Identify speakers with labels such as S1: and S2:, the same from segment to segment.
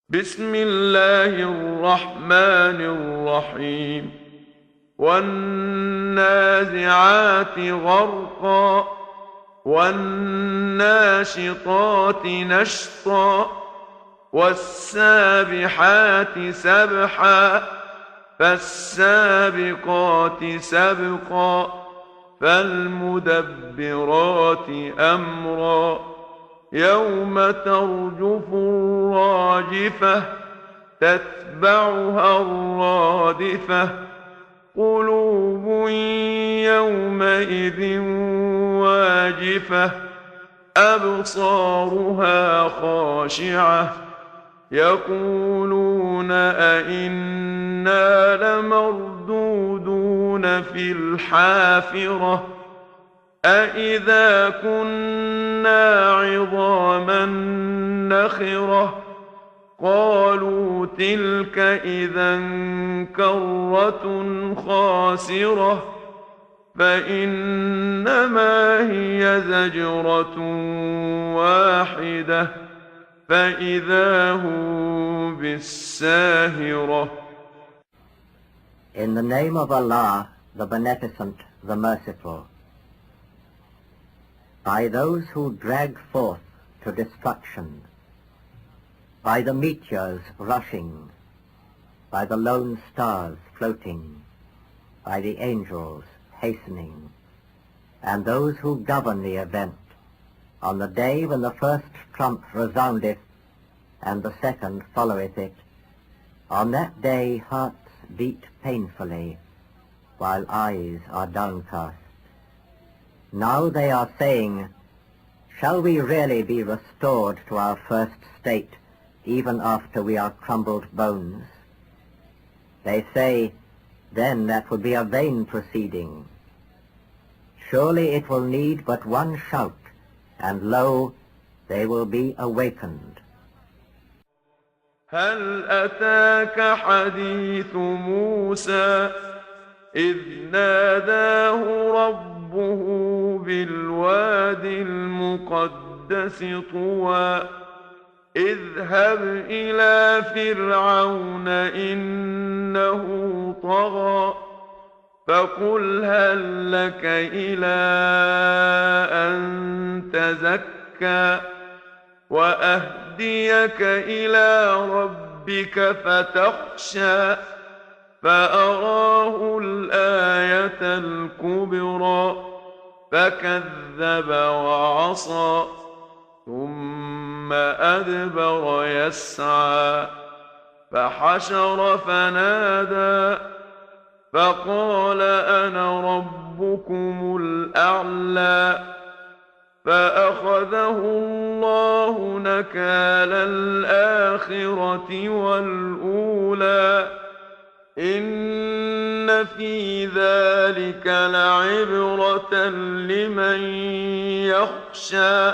S1: بسم الله الرحمن الرحيم والنازعات غرقا والناشطات نشطا والسابحات سبحا فالسابقات سبقا فالمدبرات أمرا يوم ترجف الراجفة تتبعها الرادفة قلوب يومئذ واجفة أبصارها خاشعة يقولون أئنا لمردودون في الحافرة أئذا كنا عظاما نخرة قالوا تلك إذا كرة خاسرة فإنما هي زجرة واحدة فإذا هم بالساهرة.
S2: In the name of Allah, the Beneficent, the Merciful. By those who drag forth to destruction, by the meteors rushing, by the lone stars floating, by the angels hastening, and those who govern the event, on the day when the first trump resoundeth and the second followeth it, on that day hearts beat painfully, while eyes are downcast. Now they are saying, shall we really be restored to our first state, even after we are crumbled bones? They say, then that would be a vain proceeding. Surely it will need but one shout, and lo, they will be awakened.
S1: هل أتاك حديث موسى إذ ناداه ربه بالواد المقدس طوى اذهب إلى فرعون إنه طغى فقل هل لك إلى أن تزكى وأهديك إلى ربك فتخشى فأراه الآية الكبرى فكذب وعصى ثم أدبر يسعى فحشر فنادى فقال أنا ربكم الأعلى فأخذه الله نكال الآخرة والأولى إن في ذلك لعبرة لمن يخشى.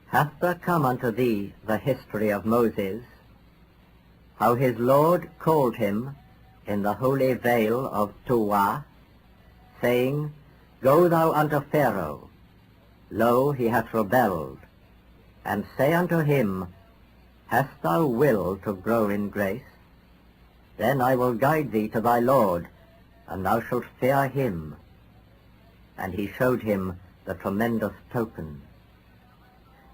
S2: Hath there come unto thee the history of Moses, how his Lord called him in the holy vale of Tuwa, saying, Go thou unto Pharaoh, lo, he hath rebelled, and say unto him, Hast thou will to grow in grace? Then I will guide thee to thy Lord, and thou shalt fear him. And he showed him the tremendous token.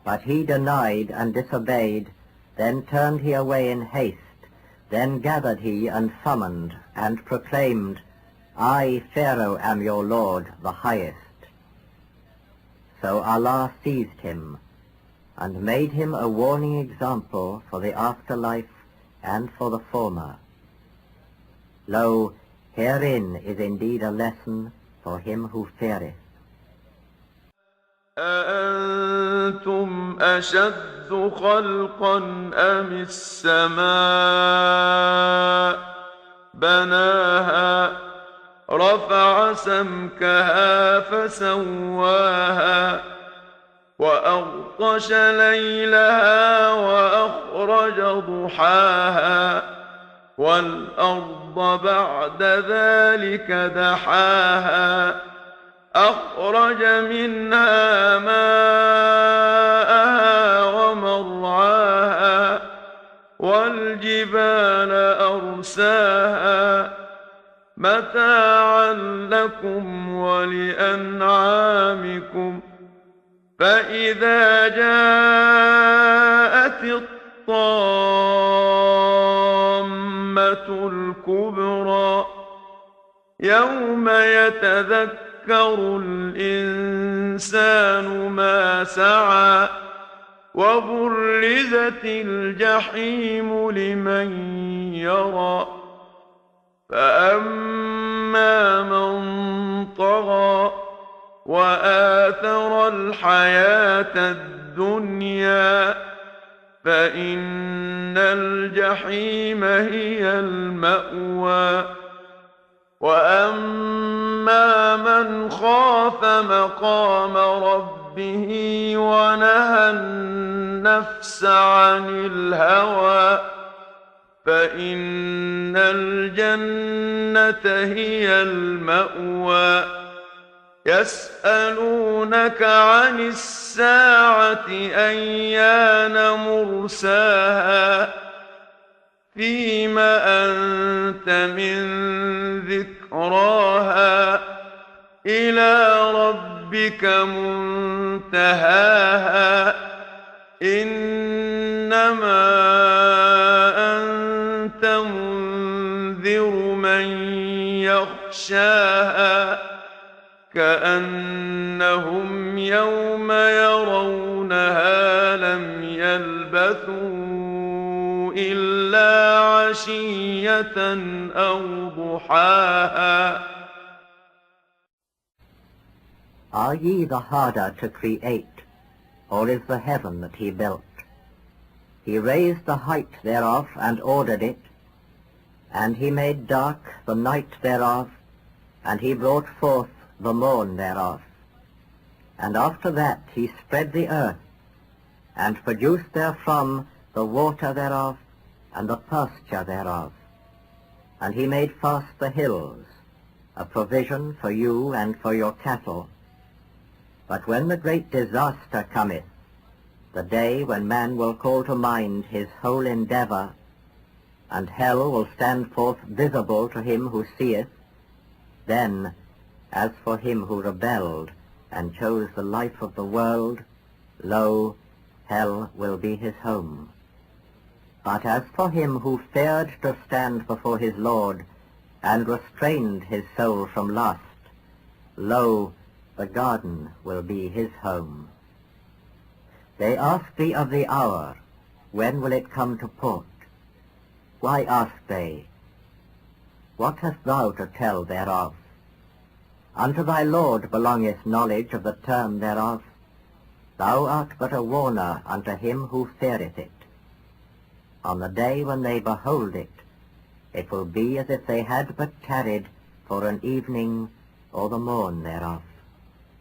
S2: But he denied and disobeyed, then turned he away in haste, then gathered he and summoned, and proclaimed, I, Pharaoh, am your Lord, the highest. So Allah seized him, and made him a warning example for the afterlife and for the former. Lo, herein is indeed a lesson for him who feareth.
S1: أأنتم أشد خلقا أم السماء بناها رفع سمكها فسواها وأغطش ليلها وأخرج ضحاها والأرض بعد ذلك دحاها أخرج منها ماءها ومرعاها والجبال أرساها متاعا لكم ولأنعامكم فإذا جاءت الطامة الكبرى يوم يتذكر الإنسان ما سعى وبرزت الجحيم لمن يرى فأما من طغى وآثر الحياة الدنيا فإن الجحيم هي المأوى وأما من خاف مقام ربه ونهى النفس عن الهوى فإن الجنة هي المأوى يسألونك عن الساعة أيان مرساها فيم أنت من ذكراها إلى ربك منتهاها إنما أنت منذر من يخشاها كأنهم يوم يرونها لم يلبثوا إلا عشية أو ضحاها.
S2: Are ye the harder to create, or is the heaven that he built? He raised the height thereof and ordered it, and he made dark the night thereof, and he brought forth the morn thereof. And after that he spread the earth, and produced therefrom the water thereof, and the pasture thereof. And he made fast the hills, a provision for you and for your cattle. But when the great disaster cometh, the day when man will call to mind his whole endeavour, and hell will stand forth visible to him who seeth, then, as for him who rebelled and chose the life of the world, lo, hell will be his home. But as for him who feared to stand before his Lord, and restrained his soul from lust, lo, the garden will be his home. They ask thee of the hour, when will it come to port? Why ask they? What hast thou to tell thereof? Unto thy Lord belongeth knowledge of the term thereof. Thou art but a warner unto him who feareth it. On the day when they behold it, it will be as if they had but tarried for an evening or the morn thereof.